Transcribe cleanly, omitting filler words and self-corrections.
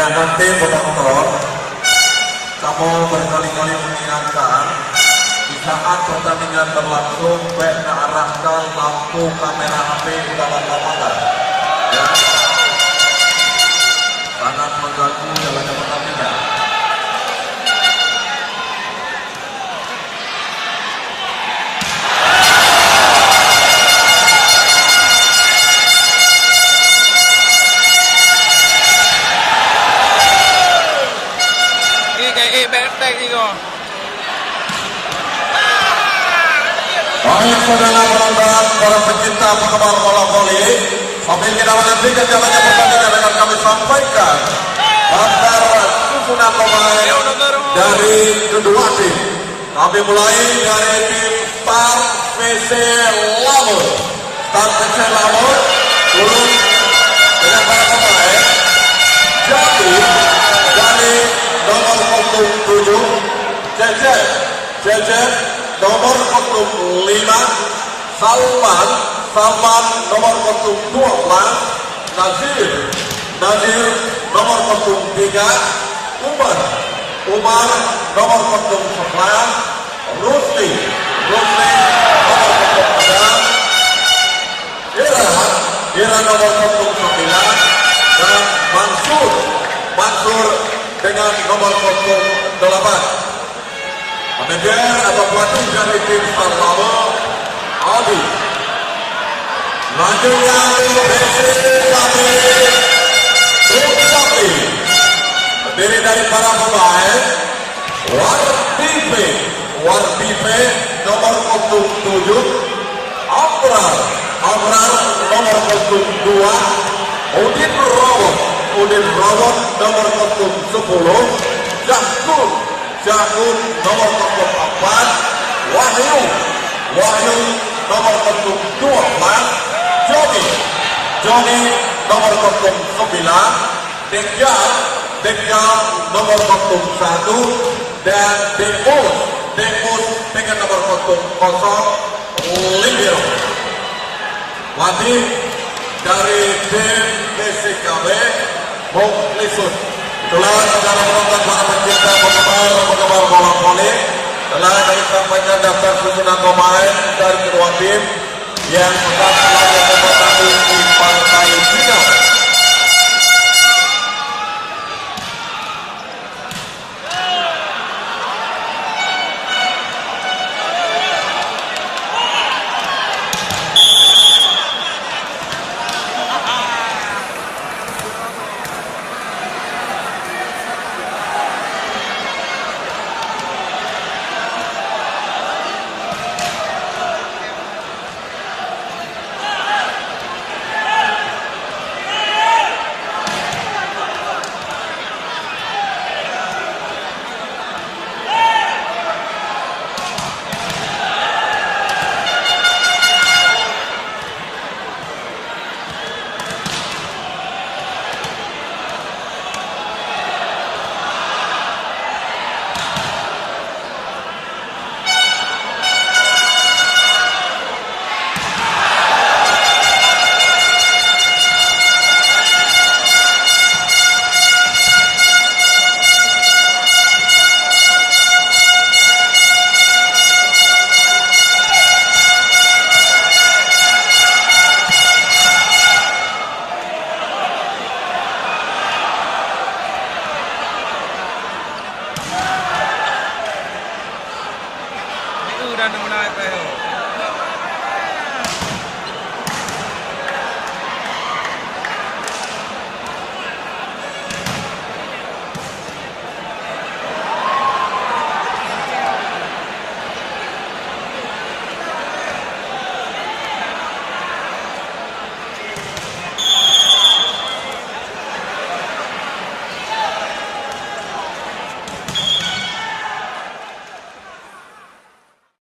Ya nanti penonton, kamu berkali-kali mengingatkan di saat pertandingan berlangsung, baik mengarahkan lampu kamera HP ke dalam lapangan. Ya, sangat mengganggu jalannya pertandingan. Baik saudara penonton, para pecinta penggemar bola voli, sambil kita menantikan jalannya pertandingan dengan kami sampaikan antara susunan pemain dari kedua tim. Kami mulai dari tim Star PC Lampung. Star PC Lampung turun dengan para pemain. Jadi dari nomor 07 Cecep nomor 05 Salman nomor 12 Nazir nomor 03 Umar nomor 11 Rusli nomor 14 Ira nomor 09 dan Mansur dengan nomor 08. Manajer atau pelatih dari tim Star Lampung, Aldi. Selanjutnya Sapri terdiri dari para pemain Wardipe nomor 07, Abrar nomor 02, Udin Robot nomor 10, Jakun nomor 4, Wahyu nomor 12, Joni nomor 9, Dekjal nomor 1, dan Deus dengan nomor 0 Libero. Wadi dari tim PSKB Moklisun. Itulah saudara penonton, para pecinta penggemar bola voli, telah kami sampaikan daftar susunan pemain dari kedua tim yang